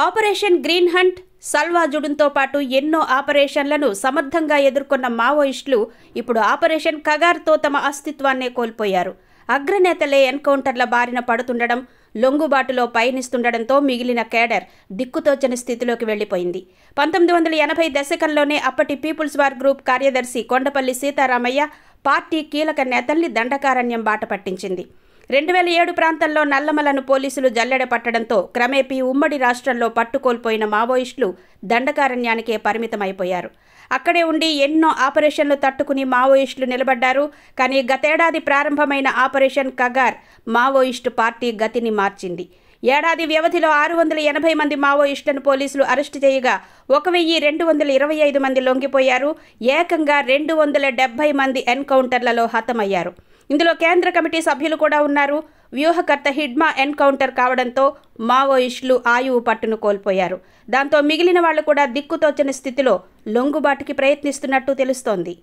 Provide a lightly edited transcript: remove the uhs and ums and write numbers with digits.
Operation green hunt, సల్వా జుడున్తో పాటు ఎన్నో ఆపరేషన్లను సమర్థంగా ఎదుర్కొన్న మావోయిస్టులు ఇప్పుడు ఆపరేషన్ కగార్తో తమ అస్తిత్వాన్నే కోల్పోయారు. అగ్రనేతలే ఎన్కౌంటర్ల బారిన పడుతుండడం, లొంగుబాటులో పయనిస్తుండడంతో మిగిలిన కేడర్ దిక్కుతోచని స్థితిలోకి వెళ్లిపోయింది. 1980 దశకంలోనే అప్పటి పీపుల్స్ వార్ గ్రూప్ కార్యదర్శి కొండపల్లి సీతారామయ్య పార్టీ కీలక నేతల్ని దండకారణ్యం బాట పట్టించింది. 2007 ప్రాంతంలో నల్లమలను పోలీసులు జల్లెడ పట్టడంతో క్రమేపీ ఉమ్మడి రాష్ట్రంలో పట్టుకోల్పోయిన మావోయిస్టులు దండకారణ్యానికే పరిమితమైపోయారు. అక్కడే ఉండి ఎన్నో ఆపరేషన్లు తట్టుకుని మావోయిస్టులు నిలబడ్డారు. కానీ గతేడాది ప్రారంభమైన ఆపరేషన్ కగార్ మావోయిస్టు పార్టీ గతిని మార్చింది. ఏడాది వ్యవధిలో 680 మంది మావోయిస్టులను పోలీసులు అరెస్టు చేయగా 1225 మంది లొంగిపోయారు. ఏకంగా 270 మంది ఎన్కౌంటర్లలో హతమయ్యారు. ఇందులో కేంద్ర కమిటీ సభ్యులు కూడా ఉన్నారు. వ్యూహకర్త హిడ్మా ఎన్కౌంటర్ కావడంతో మావోయిస్టులు ఆయువు పట్టును కోల్పోయారు. దాంతో మిగిలిన వాళ్లు కూడా దిక్కుతోచని స్థితిలో లొంగుబాటుకి ప్రయత్నిస్తున్నట్టు తెలుస్తోంది.